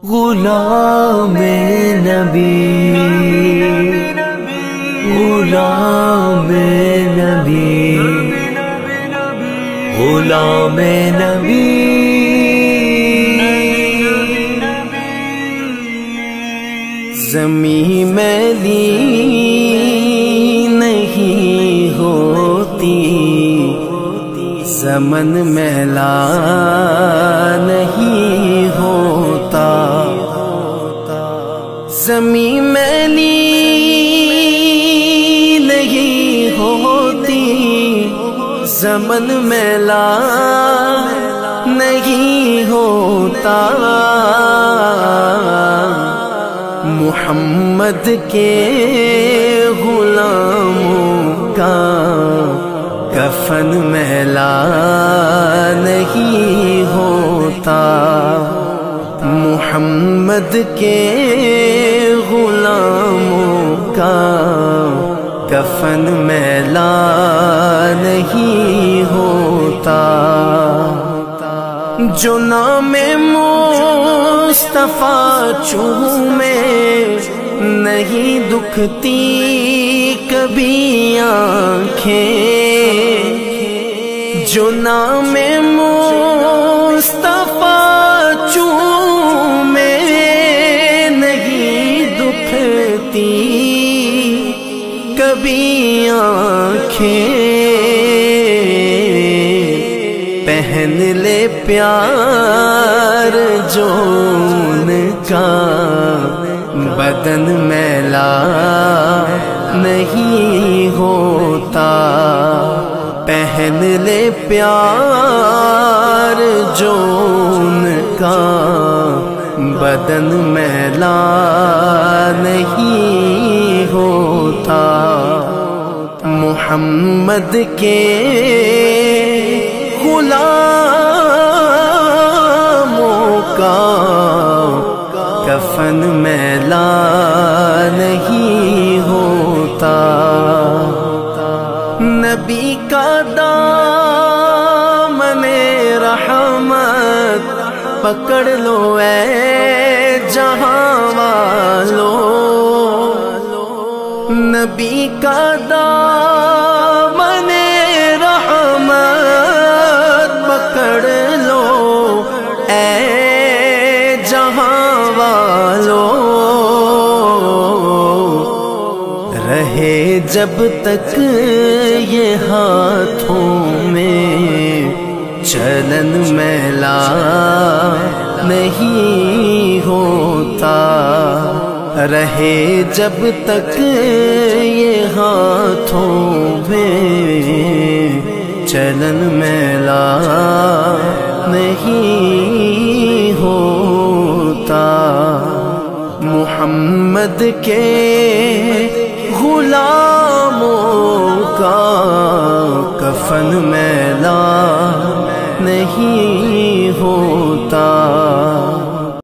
غلام نبی غلام نبی غلام نبی زمین میلی نہیں ہوتی زمن میلا نہیں ہوتا زمین میلی نہیں ہوتی زمن میلا نہیں ہوتا محمد کے غلاموں کا کفن میلا نہیں ہوتا محمد کے غلاموں کا کفن میلا نہیں ہوتا جو نام مصطفیٰ چومے نہیں دکھتی کبھی آنکھیں جو نام مصطفیٰ چومے نہیں دکھتی کبھی آنکھیں پہن لے پیار جو ان کا بدن میلا نہیں ہوتا پہن لے پیار جو ان کا بدن میلا نہیں ہوتا محمد کے غلاموں کا کفن میلا نہیں ہوتا نبی کا دامن رحمت پکڑ لو اے جہاں والو نبی کا دامن رحمت پکڑ لو اے جہاں والو رہے جب تک یہ ہاتھوں میں چلن میلا نہیں ہوتا رہے جب تک یہ ہاتھوں میں چلن میلا نہیں ہوتا محمد کے غلام